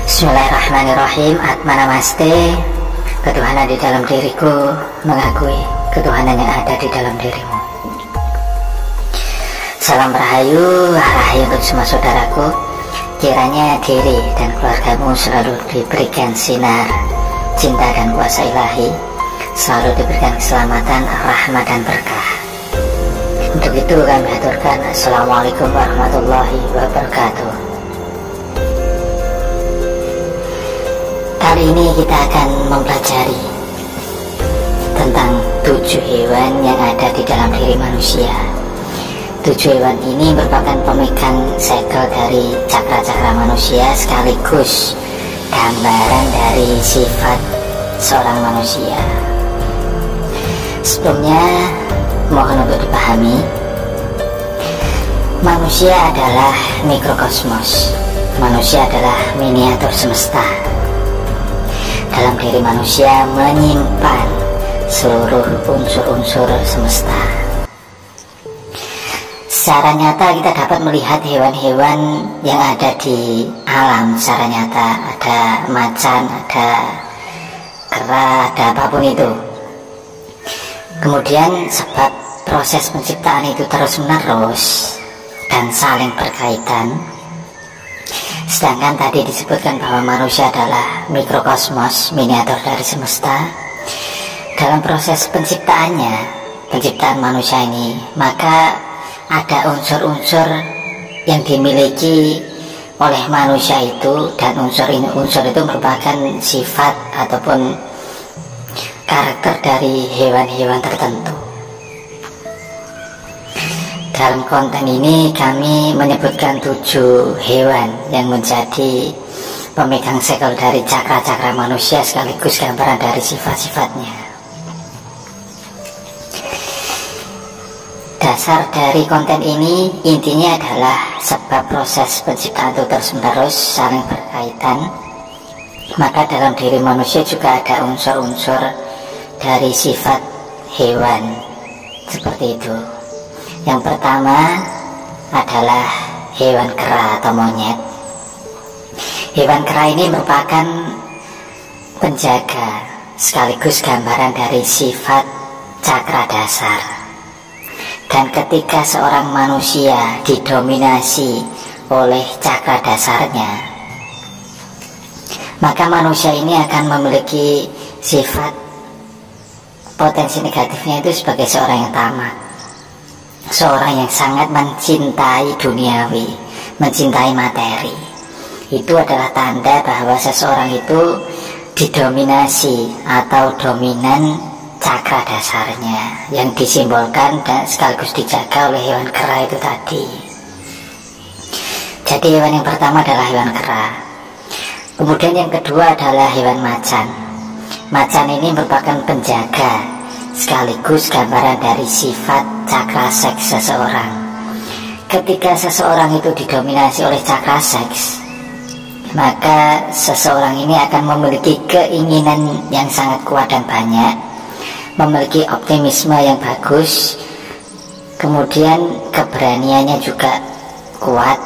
Bismillahirrahmanirrahim. Atmanamaste. Ketuhanan di dalam diriku mengakui ketuhanan yang ada di dalam dirimu. Salam rahayu, rahayu untuk semua saudaraku. Kiranya diri dan keluargamu selalu diberikan sinar cinta dan kuasa ilahi, selalu diberikan keselamatan, rahmat dan berkah. Untuk itu kami aturkan Assalamualaikum warahmatullahi wabarakatuh. Kali ini kita akan mempelajari tentang 7 hewan yang ada di dalam diri manusia. 7 hewan ini merupakan pemegang segel dari cakra-cakra manusia, sekaligus gambaran dari sifat seorang manusia. Sebelumnya mohon untuk dipahami, manusia adalah mikrokosmos. Manusia adalah miniatur semesta. Dalam diri manusia menyimpan seluruh unsur-unsur semesta. Secara nyata kita dapat melihat hewan-hewan yang ada di alam secara nyata. Ada macan, ada kera, ada apapun itu. Kemudian sebab proses penciptaan itu terus-menerus dan saling berkaitan. Sedangkan tadi disebutkan bahwa manusia adalah mikrokosmos, miniatur dari semesta. Dalam proses penciptaan manusia ini, maka ada unsur-unsur yang dimiliki oleh manusia itu, dan unsur itu merupakan sifat ataupun karakter dari hewan-hewan tertentu. Dalam konten ini kami menyebutkan 7 hewan yang menjadi pemegang segel dari cakra-cakra manusia, sekaligus gambaran dari sifat-sifatnya. Dasar dari konten ini intinya adalah sebab proses penciptaan itu terus-menerus saling berkaitan, maka dalam diri manusia juga ada unsur-unsur dari sifat hewan seperti itu. Yang pertama adalah hewan kera atau monyet. Hewan kera ini merupakan penjaga sekaligus gambaran dari sifat cakra dasar. Dan ketika seorang manusia didominasi oleh cakra dasarnya, maka manusia ini akan memiliki sifat potensi negatifnya itu sebagai seorang yang tamak, seorang yang sangat mencintai duniawi, mencintai materi. Itu adalah tanda bahwa seseorang itu didominasi atau dominan cakra dasarnya, yang disimbolkan dan sekaligus dijaga oleh hewan kera itu tadi. Jadi hewan yang pertama adalah hewan kera. Kemudian yang kedua adalah hewan macan. Macan ini merupakan penjaga sekaligus gambaran dari sifat cakra seks seseorang. Ketika seseorang itu didominasi oleh cakra seks, maka seseorang ini akan memiliki keinginan yang sangat kuat dan banyak, memiliki optimisme yang bagus, kemudian keberaniannya juga kuat,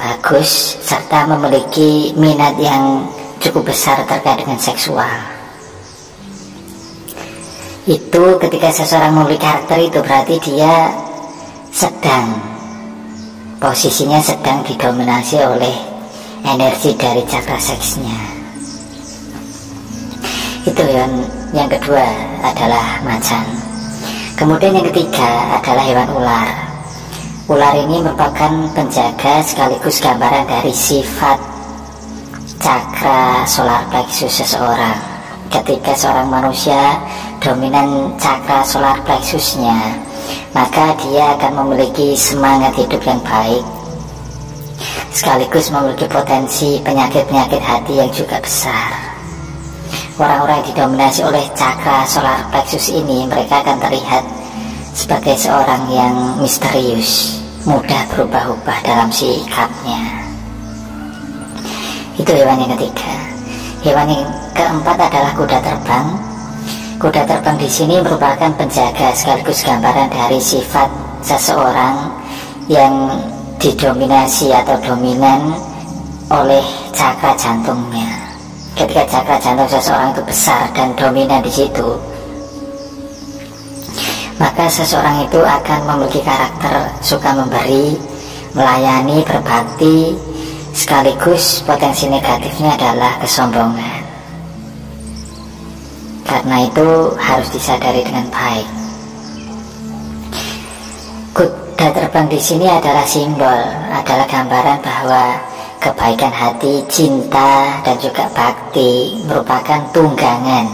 bagus, serta memiliki minat yang cukup besar terkait dengan seksual. Itu ketika seseorang memiliki karakter itu, berarti dia posisinya sedang didominasi oleh energi dari cakra seksnya. Itu yang kedua adalah macan. Kemudian yang ketiga adalah hewan ular. Ular ini merupakan penjaga sekaligus gambaran dari sifat cakra solar plexus seseorang. Ketika seorang manusia dominan cakra solar plexusnya, maka dia akan memiliki semangat hidup yang baik, sekaligus memiliki potensi penyakit-penyakit hati yang juga besar. Orang-orang yang didominasi oleh cakra solar plexus ini, mereka akan terlihat sebagai seorang yang misterius, mudah berubah-ubah dalam sikapnya. Itu hewan yang ketiga. Hewan yang keempat adalah kuda terbang. Kuda terbang di sini merupakan penjaga sekaligus gambaran dari sifat seseorang yang didominasi atau dominan oleh cakra jantungnya. Ketika cakra jantung seseorang itu besar dan dominan di situ, maka seseorang itu akan memiliki karakter suka memberi, melayani, berbakti, sekaligus potensi negatifnya adalah kesombongan. Karena itu harus disadari dengan baik. Kuda terbang di sini adalah simbol, adalah gambaran bahwa kebaikan hati, cinta, dan juga bakti merupakan tunggangan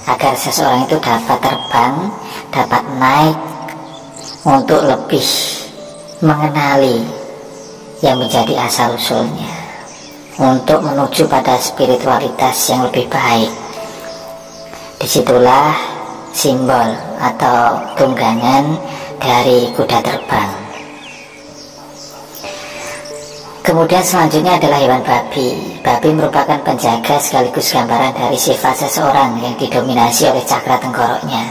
agar seseorang itu dapat terbang, dapat naik untuk lebih mengenali yang menjadi asal-usulnya, untuk menuju pada spiritualitas yang lebih baik. Disitulah simbol atau tunggangan dari kuda terbang. Kemudian selanjutnya adalah hewan babi. Babi merupakan penjaga sekaligus gambaran dari sifat seseorang yang didominasi oleh cakra tenggoroknya.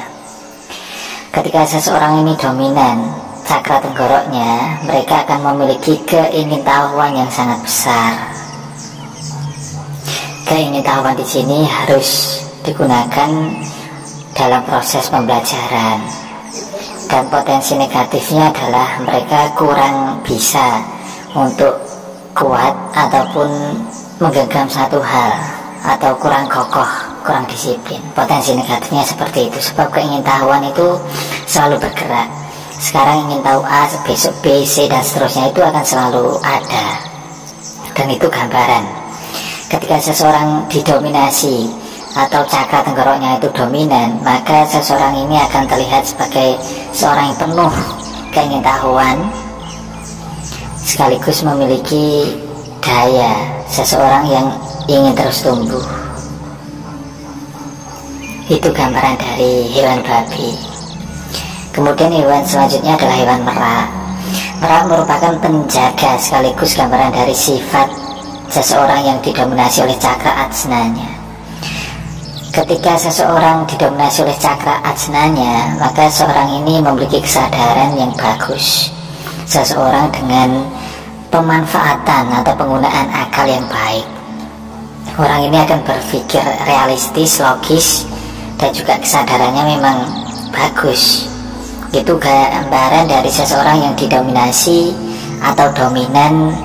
Ketika seseorang ini dominan cakra tenggoroknya, mereka akan memiliki keingintahuan yang sangat besar. Keingintahuan di sini harus digunakan dalam proses pembelajaran, dan potensi negatifnya adalah mereka kurang bisa untuk kuat ataupun menggenggam satu hal, atau kurang kokoh, kurang disiplin. Potensi negatifnya seperti itu, sebab keingintahuan itu selalu bergerak. Sekarang ingin tahu A, besok B, C, dan seterusnya, itu akan selalu ada. Dan itu gambaran ketika seseorang didominasi atau cakra tenggoroknya itu dominan, maka seseorang ini akan terlihat sebagai seorang yang penuh keingintahuan, sekaligus memiliki daya seseorang yang ingin terus tumbuh. Itu gambaran dari hewan babi. Kemudian hewan selanjutnya adalah hewan merak. Merak merupakan penjaga sekaligus gambaran dari sifat seseorang yang didominasi oleh cakra ajnanya. Ketika seseorang didominasi oleh cakra ajnanya, maka seorang ini memiliki kesadaran yang bagus. Seseorang dengan pemanfaatan atau penggunaan akal yang baik. Orang ini akan berpikir realistis, logis, dan juga kesadarannya memang bagus. Itu gambaran dari seseorang yang didominasi atau dominan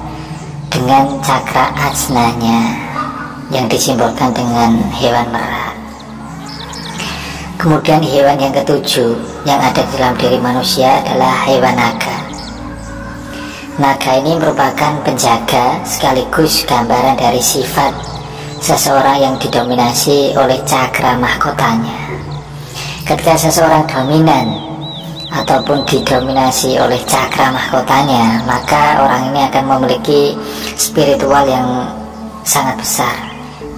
dengan cakra ajnanya, yang disimbolkan dengan hewan merak. Kemudian hewan yang ketujuh yang ada di dalam diri manusia adalah hewan naga. Naga ini merupakan penjaga sekaligus gambaran dari sifat seseorang yang didominasi oleh cakra mahkotanya. Ketika seseorang dominan ataupun didominasi oleh cakra mahkotanya, maka orang ini akan memiliki spiritual yang sangat besar.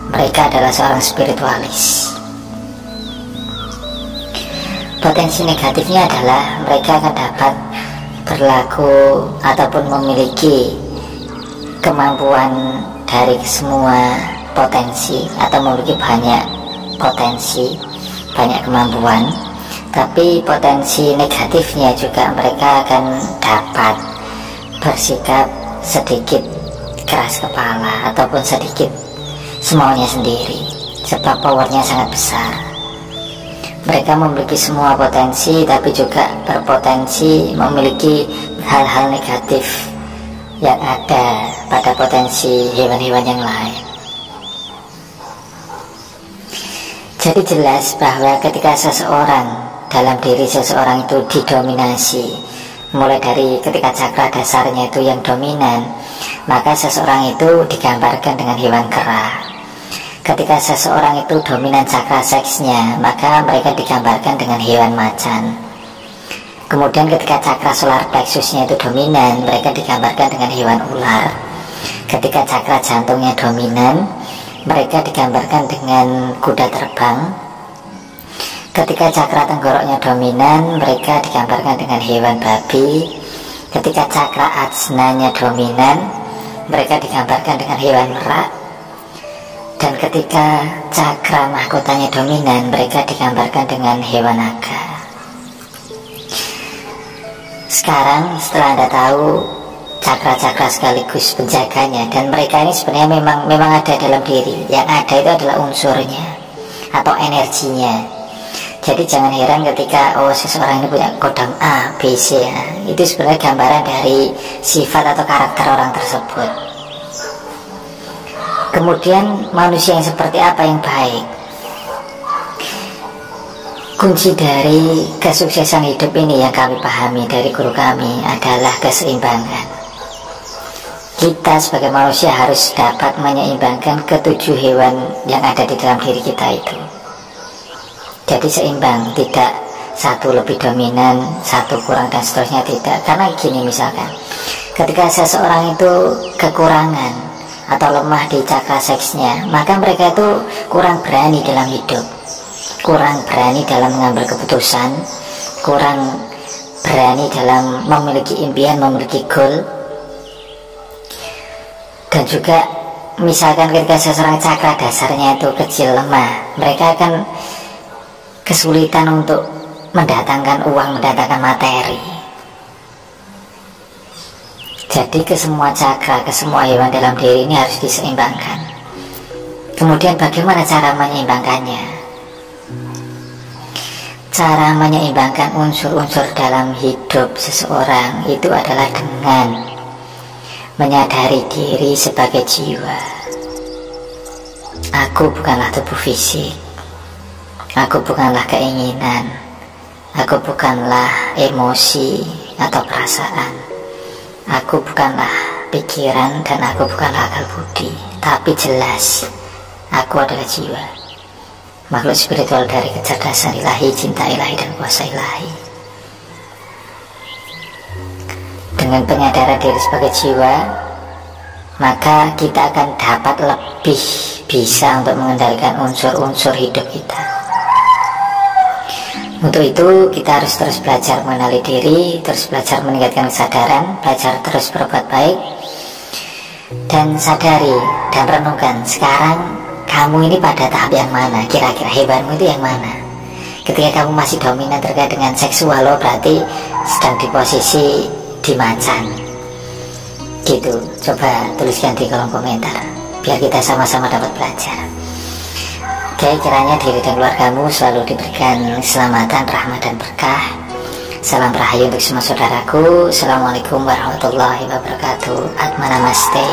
Mereka adalah seorang spiritualis. Potensi negatifnya adalah mereka akan dapat berlaku ataupun memiliki kemampuan dari semua potensi, atau memiliki banyak potensi, banyak kemampuan, tapi potensi negatifnya juga mereka akan dapat bersikap sedikit keras kepala ataupun sedikit semaunya sendiri, sebab powernya sangat besar. Mereka memiliki semua potensi, tapi juga berpotensi memiliki hal-hal negatif yang ada pada potensi hewan-hewan yang lain. Jadi jelas bahwa ketika seseorang, dalam diri seseorang itu didominasi, mulai dari ketika cakra dasarnya itu yang dominan, maka seseorang itu digambarkan dengan hewan kera. Ketika seseorang itu dominan cakra seksnya, maka mereka digambarkan dengan hewan macan. Kemudian ketika cakra solar plexusnya itu dominan, mereka digambarkan dengan hewan ular. Ketika cakra jantungnya dominan, mereka digambarkan dengan kuda terbang. Ketika cakra tenggoroknya dominan, mereka digambarkan dengan hewan babi. Ketika cakra ajnanya dominan, mereka digambarkan dengan hewan merak. Dan ketika cakra mahkotanya dominan, mereka digambarkan dengan hewan naga. Sekarang setelah Anda tahu cakra-cakra sekaligus penjaganya, dan mereka ini sebenarnya memang ada dalam diri. Yang ada itu adalah unsurnya atau energinya. Jadi jangan heran ketika seseorang ini punya kodam A, B, C ya. Itu sebenarnya gambaran dari sifat atau karakter orang tersebut. Kemudian manusia yang seperti apa yang baik? Kunci dari kesuksesan hidup ini yang kami pahami dari guru kami adalah keseimbangan. Kita sebagai manusia harus dapat menyeimbangkan ketujuh hewan yang ada di dalam diri kita itu. Jadi seimbang, tidak satu lebih dominan, satu kurang dan seterusnya, tidak. Karena gini misalkan, ketika seseorang itu kekurangan atau lemah di cakra seksnya, maka mereka itu kurang berani dalam hidup, kurang berani dalam mengambil keputusan, kurang berani dalam memiliki impian, memiliki goal. Dan juga misalkan ketika seseorang cakra dasarnya itu kecil, lemah, mereka akan kesulitan untuk mendatangkan uang, mendatangkan materi. Jadi ke semua cakra, ke semua hewan dalam diri ini harus diseimbangkan. Kemudian bagaimana cara menyeimbangkannya? Cara menyeimbangkan unsur-unsur dalam hidup seseorang itu adalah dengan menyadari diri sebagai jiwa. Aku bukanlah tubuh fisik, aku bukanlah keinginan, aku bukanlah emosi atau perasaan, aku bukanlah pikiran, dan aku bukanlah akal budi. Tapi jelas, aku adalah jiwa, makhluk spiritual dari kecerdasan ilahi, cinta ilahi, dan kuasa ilahi. Dengan penyadaran diri sebagai jiwa, maka kita akan dapat lebih bisa untuk mengendalikan unsur-unsur hidup kita. Untuk itu kita harus terus belajar mengenali diri, terus belajar meningkatkan kesadaran, belajar terus berbuat baik, dan sadari dan renungkan sekarang kamu ini pada tahap yang mana, kira-kira hewanmu itu yang mana. Ketika kamu masih dominan terkait dengan seksual, lo berarti sedang di posisi di macan gitu. Coba tuliskan di kolom komentar biar kita sama-sama dapat belajar. Oke, kiranya diri dan keluargamu selalu diberikan keselamatan, rahmat, dan berkah. Salam rahayu untuk semua saudaraku. Assalamualaikum warahmatullahi wabarakatuh. Atma namaste.